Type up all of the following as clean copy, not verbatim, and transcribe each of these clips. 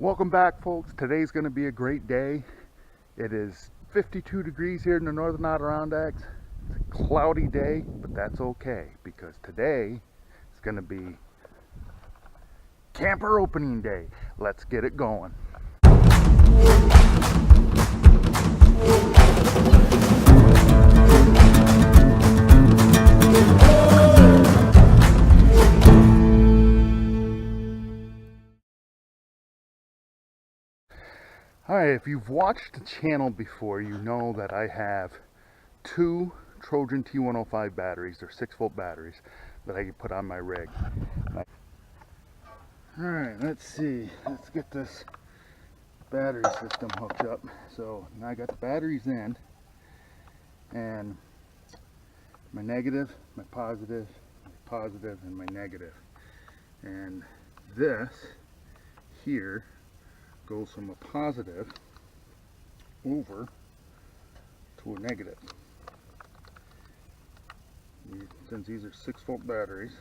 Welcome back, folks. Today's going to be a great day. It is 52 degrees here in the Northern Adirondacks. It's a cloudy day, but that's okay because today is going to be camper opening day. Let's get it going. Alright, if you've watched the channel before, you know that I have two Trojan T105 batteries. They're 6-volt batteries that I can put on my rig. Alright, let's see. Let's get this battery system hooked up. So now I got the batteries in, and my negative, my positive, and my negative. And this here goes from a positive over to a negative. Since these are 6-volt batteries,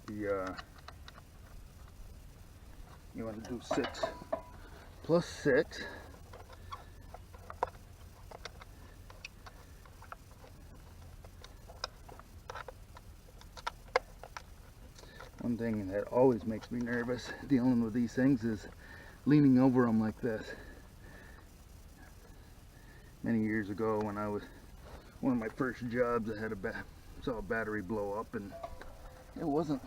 you want to do 6 plus 6. One thing that always makes me nervous dealing with these things is leaning over them like this. Many years ago, when I was one of my first jobs, I had saw a battery blow up, and it wasn't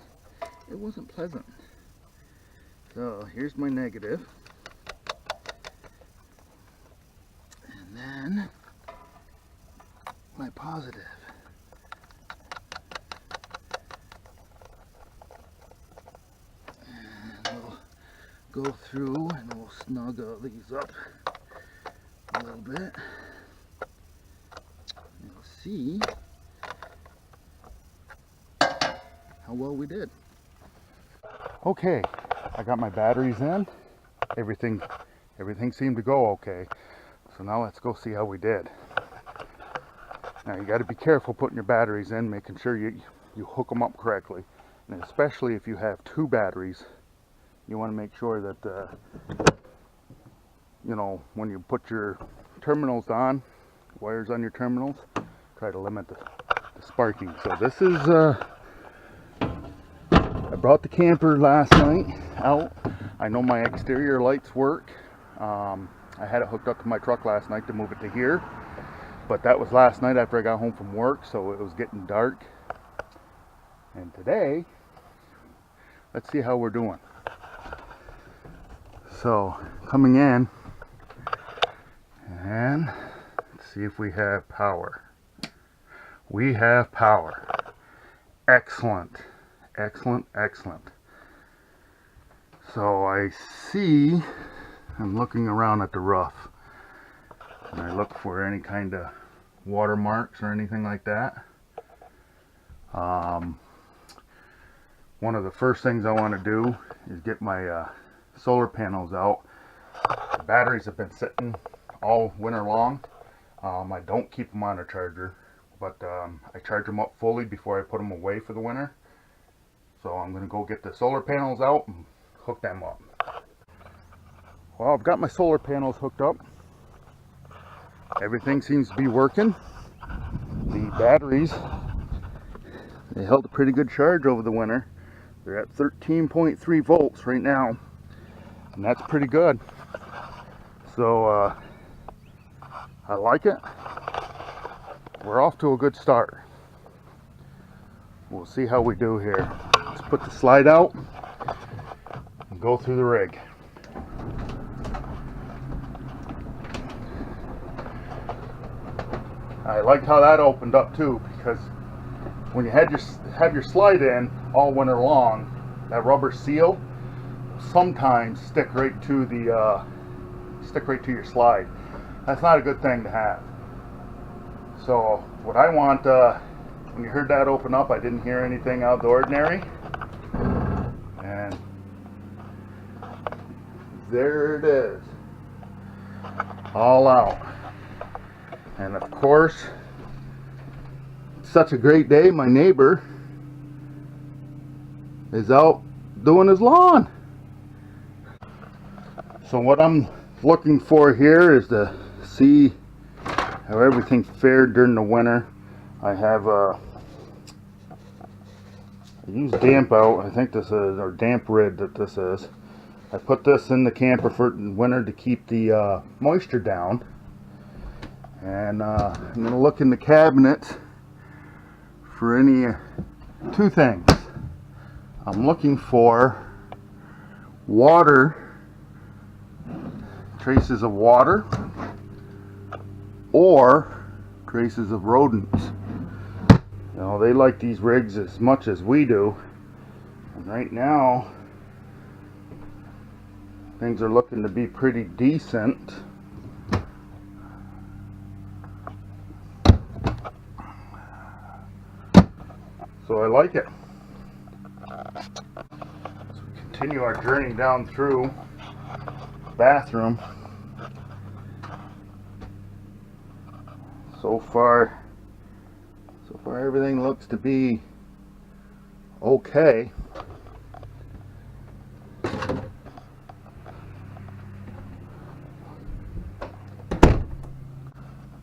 pleasant. So here's my negative, and then my positive. Go through and we'll snug all these up a little bit and we'll see how well we did. Okay, I got my batteries in. Everything seemed to go okay. So now let's go see how we did. Now you got to be careful putting your batteries in, making sure you hook them up correctly, and especially if you have two batteries. You want to make sure that, when you put your terminals on, wires on your terminals, try to limit the sparking. So this is, I brought the camper last night out. I know my exterior lights work. I had it hooked up to my truck last night to move it to here. But that was last night after I got home from work, so it was getting dark. And today, let's see how we're doing. So, coming in, and let's see if we have power. We have power. Excellent, excellent, excellent. So I see, I'm looking around at the rough, and I look for any kind of watermarks or anything like that. One of the first things I want to do is get my solar panels out. The batteries have been sitting all winter long. I don't keep them on a charger, but I charge them up fully before I put them away for the winter. So I'm going to go get the solar panels out and hook them up. Well, I've got my solar panels hooked up. Everything seems to be working. The batteries, they held a pretty good charge over the winter. They're at 13.3 volts right now. And that's pretty good. So I like it. We're off to a good start. We'll see how we do here. Let's put the slide out and go through the rig. I liked how that opened up too, because when you have your slide in all winter long, that rubber seal sometimes stick right to your slide. That's not a good thing to have. So what I want, when you heard that open up, I didn't hear anything out of the ordinary, and there it is, all out. And of course, it's such a great day, my neighbor is out doing his lawn. So what I'm looking for here is to see how everything fared during the winter. I have I use damp out. I think this is, or damp rid that this is. I put this in the camper for winter to keep the moisture down. And I'm going to look in the cabinet for any two things. I'm looking for water, traces of water, or traces of rodents. You know, they like these rigs as much as we do, and right now things are looking to be pretty decent. So I like it. So we continue our journey down through the bathroom. So far everything looks to be okay.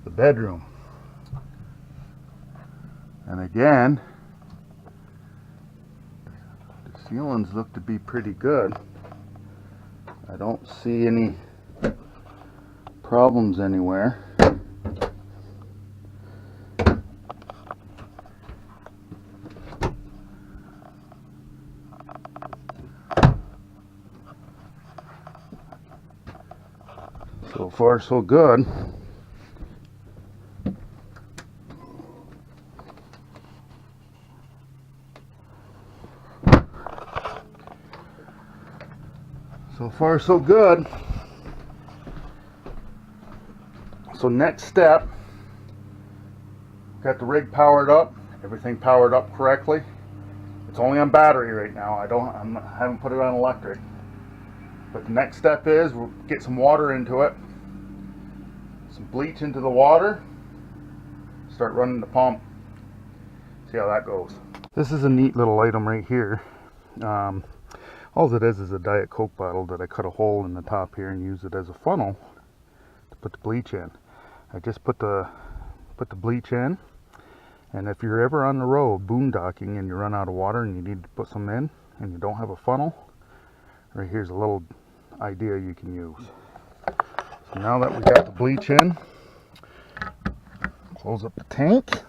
The bedroom. And again, the ceilings look to be pretty good. I don't see any problems anywhere. So far so good. So far so good. So next step, got the rig powered up, everything powered up correctly. It's only on battery right now. I haven't put it on electric. But the next step is we'll get some water into it, some bleach into the water, start running the pump, see how that goes. This is a neat little item right here. All it is a Diet Coke bottle that I cut a hole in the top here and use it as a funnel to put the bleach in. I just put the bleach in, and if you're ever on the road boondocking and you run out of water and you need to put some in and you don't have a funnel, right here's a little idea you can use. So now that we got the bleach in, close up the tank,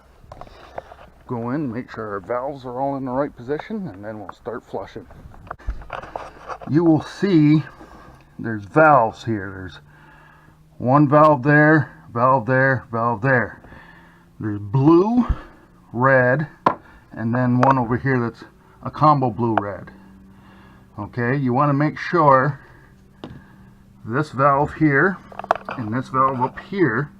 go in, make sure our valves are all in the right position, and then we'll start flushing. You will see there's valves here. There's one valve there, valve there, valve there. There's blue, red, and then one over here that's a combo blue-red. Okay, you want to make sure this valve here and this valve up here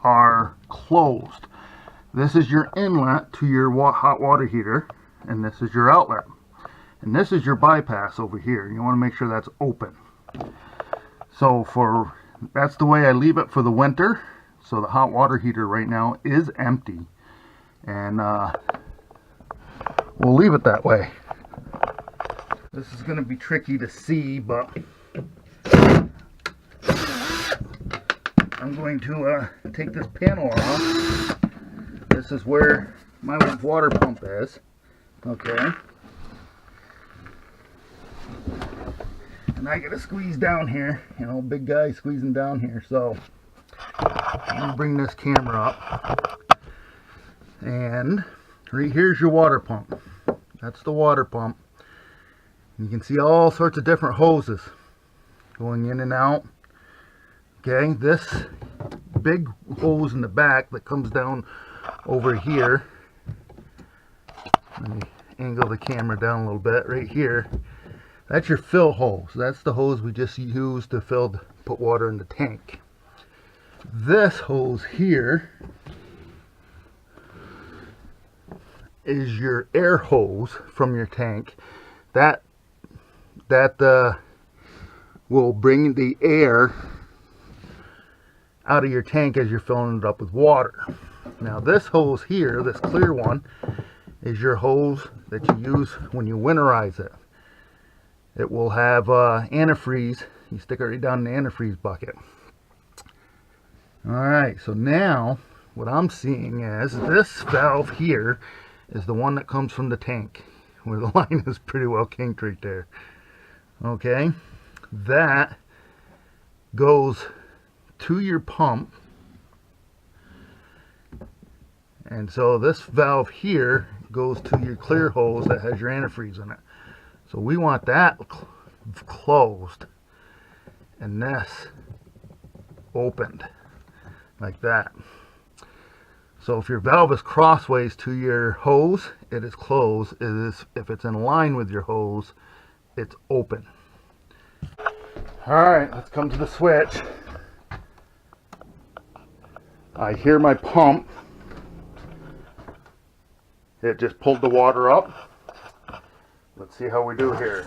are closed. This is your inlet to your hot water heater, and this is your outlet. And this is your bypass over here. You want to make sure that's open. So that's the way I leave it for the winter. So the hot water heater right now is empty. And we'll leave it that way. This is going to be tricky to see, but I'm going to take this panel off. This is where my water pump is. Okay. And I gotta squeeze down here, you know, big guy squeezing down here. So I'm gonna bring this camera up, and right here's your water pump. That's the water pump. You can see all sorts of different hoses going in and out. Okay, this big hose in the back that comes down over here. Let me angle the camera down a little bit. Right here, that's your fill hose. That's the hose we just used to put water in the tank. This hose here is your air hose from your tank. That will bring the air out of your tank as you're filling it up with water. Now this hose here, this clear one, is your hose that you use when you winterize it. it will have antifreeze. You stick it right down in the antifreeze bucket. Alright, so now what I'm seeing is this valve here is the one that comes from the tank, where the line is pretty well kinked right there. Okay, that goes to your pump, and so this valve here goes to your clear hose that has your antifreeze in it. So we want that closed and this opened like that. So if your valve is crossways to your hose, it is closed. If it's in line with your hose, it's open. Alright, let's come to the switch. I hear my pump. It just pulled the water up. Let's see how we do here.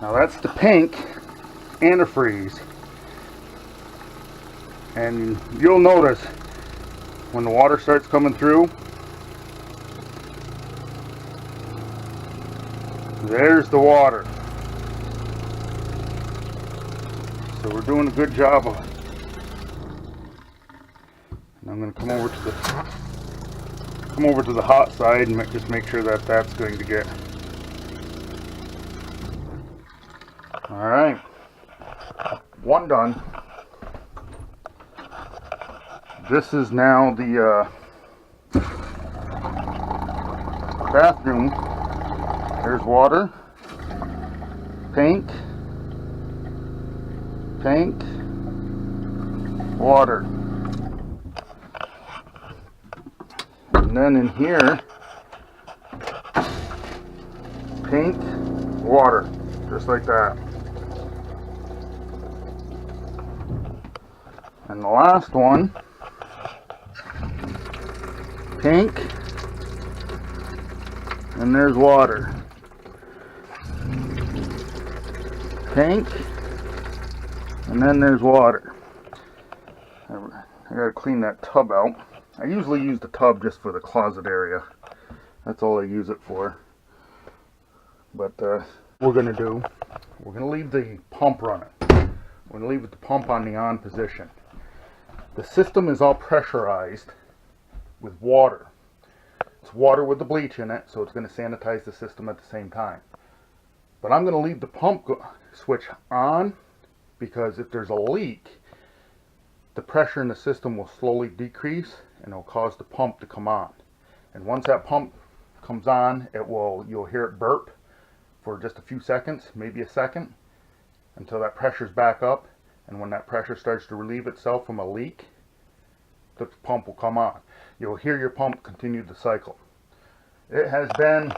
Now that's the pink antifreeze. And you'll notice when the water starts coming through, there's the water. So we're doing a good job of it. And I'm going to come over to the hot side and just make sure that that's going to get. All right, one done. This is now the bathroom. There's water, pink, water. And then in here, pink, water, just like that. And the last one, pink, and there's water. Pink, and then there's water. I gotta clean that tub out. I usually use the tub just for the closet area. That's all I use it for. But we're gonna leave the pump running. We're gonna leave the pump on the on position. The system is all pressurized with water. It's water with the bleach in it, so it's going to sanitize the system at the same time. But I'm going to leave the pump switch on, because if there's a leak, the pressure in the system will slowly decrease and it'll cause the pump to come on. And once that pump comes on, you'll hear it burp for just a few seconds, maybe a second, until that pressure's back up. And when that pressure starts to relieve itself from a leak, the pump will come on. You'll hear your pump continue the cycle. It has been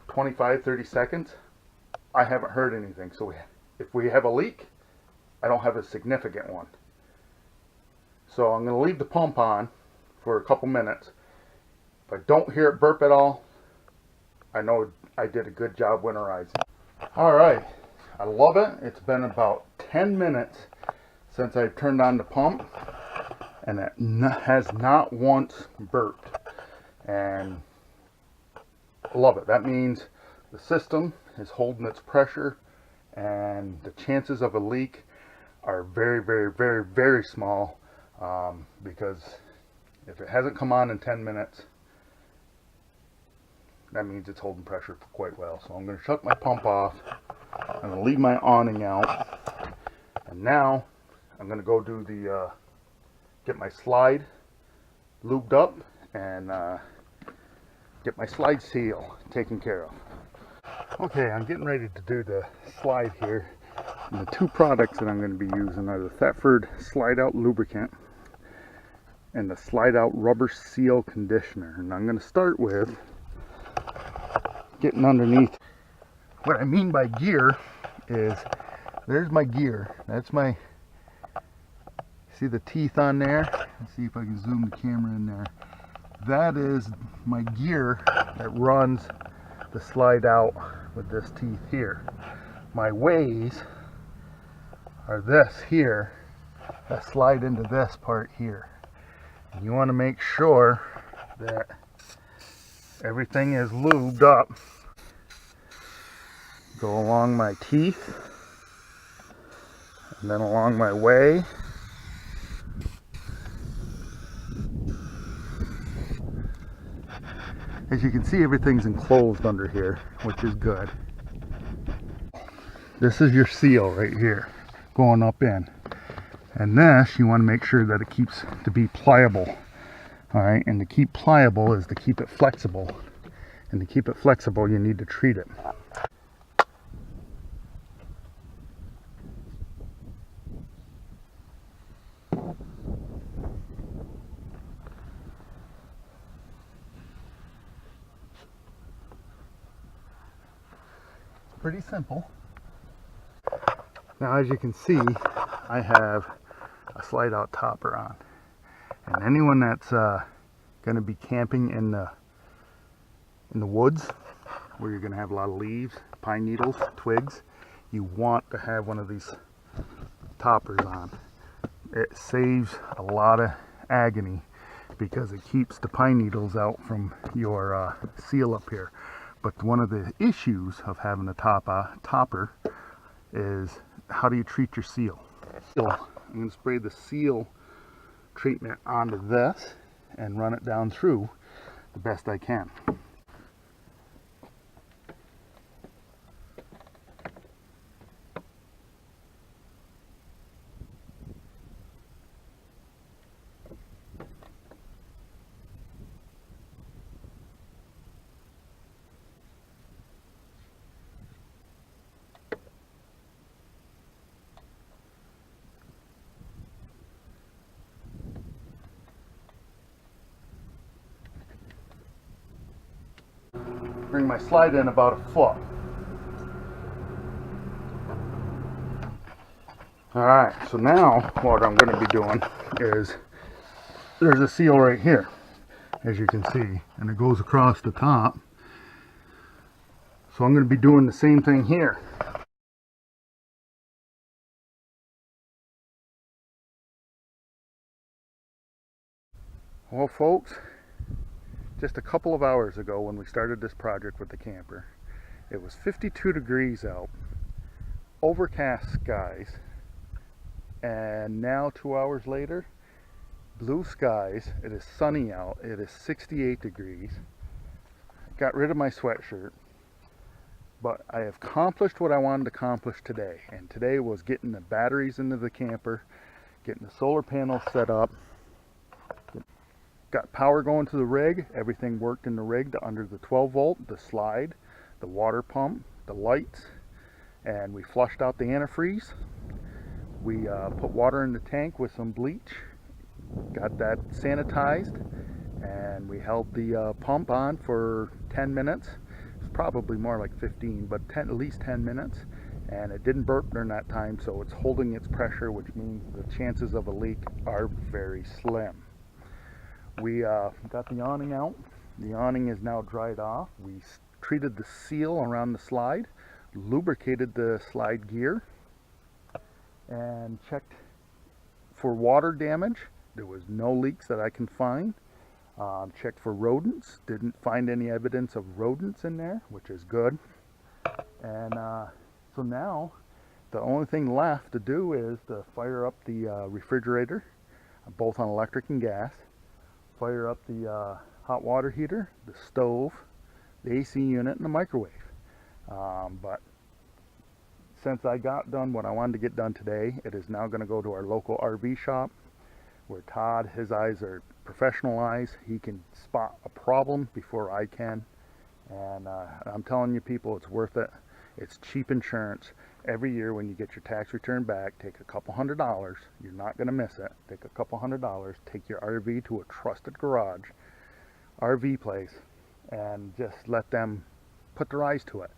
25-30 seconds. I haven't heard anything. So if we have a leak, I don't have a significant one. So I'm going to leave the pump on for a couple minutes. If I don't hear it burp at all, I know I did a good job winterizing. Alright, I love it. It's been about 10 minutes since I've turned on the pump, and it has not once burped. And I love it. That means the system is holding its pressure, and the chances of a leak are very, very, very, very small, because if it hasn't come on in 10 minutes, that means it's holding pressure quite well. So I'm going to shut my pump off. I'm going to leave my awning out, and now I'm going to go do the get my slide lubed up and get my slide seal taken care of. Okay, I'm getting ready to do the slide here. And the two products that I'm going to be using are the Thetford Slide Out Lubricant and the Slide Out Rubber Seal Conditioner. And I'm going to start with getting underneath. What I mean by gear is, there's my gear. That's my, see the teeth on there? Let's see if I can zoom the camera in there. That is my gear that runs the slide out with this teeth here. My ways are this here that slide into this part here. And you want to make sure that everything is lubed up. go along my teeth and then along my way. As you can see, everything's enclosed under here, which is good. This is your seal right here going up in, and this you want to make sure that it keeps to be pliable. All right, and to keep pliable is to keep it flexible, and to keep it flexible you need to treat it. Pretty simple. Now, as you can see, I have a slide out topper on, and anyone that's going to be camping in the woods where you're going to have a lot of leaves, pine needles, twigs, you want to have one of these toppers on. It saves a lot of agony because it keeps the pine needles out from your seal up here. But one of the issues of having a topper is, how do you treat your seal? So I'm going to spray the seal treatment onto this and run it down through the best I can. Bring my slide in about a foot. Alright, so now what I'm going to be doing is, there's a seal right here, as you can see, and it goes across the top. So I'm going to be doing the same thing here. Well, folks, just a couple of hours ago when we started this project with the camper, it was 52 degrees out, overcast skies, and now 2 hours later, blue skies. It is sunny out. It is 68 degrees. Got rid of my sweatshirt, but I have accomplished what I wanted to accomplish today, and today was getting the batteries into the camper, getting the solar panels set up, got power going to the rig. Everything worked in the rig under the 12 volt, the slide, the water pump, the lights, and we flushed out the antifreeze. We put water in the tank with some bleach, got that sanitized, and we held the pump on for 10 minutes. It's probably more like 15, but at least 10 minutes, and it didn't burp during that time, so it's holding its pressure, which means the chances of a leak are very slim. We got the awning out. The awning is now dried off. We treated the seal around the slide, lubricated the slide gear, and checked for water damage. There was no leaks that I can find. Checked for rodents. Didn't find any evidence of rodents in there, which is good. And so now the only thing left to do is to fire up the refrigerator, both on electric and gas. Fire up the hot water heater, the stove, the AC unit, and the microwave. But since I got done what I wanted to get done today, it is now going to go to our local RV shop, where Todd, his eyes are professional eyes. He can spot a problem before I can. And I'm telling you people, it's worth it. It's cheap insurance. Every year when you get your tax return back, take a couple $100. You're not going to miss it. Take a couple $100, take your RV to a trusted garage, RV place, and just let them put their eyes to it.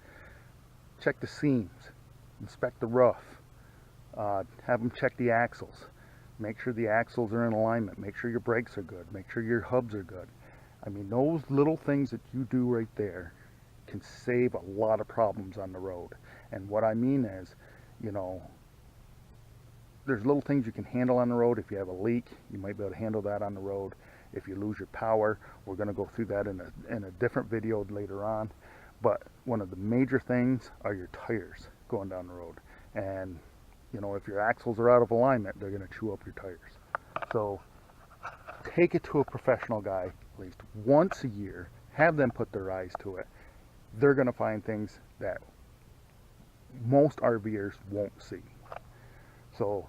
Check the seams, inspect the roof, have them check the axles. Make sure the axles are in alignment. Make sure your brakes are good. Make sure your hubs are good. I mean, those little things that you do right there can save a lot of problems on the road. And what I mean is, you know, there's little things you can handle on the road. If you have a leak, you might be able to handle that on the road. If you lose your power, we're going to go through that in a different video later on. But one of the major things are your tires going down the road. And, you know, if your axles are out of alignment, they're going to chew up your tires. So take it to a professional guy at least once a year. Have them put their eyes to it. They're going to find things that most RVers won't see. So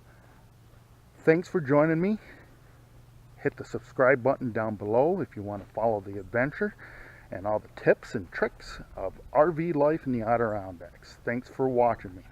thanks for joining me. Hit the subscribe button down below if you want to follow the adventure and all the tips and tricks of RV life in the Adirondacks. Thanks for watching me.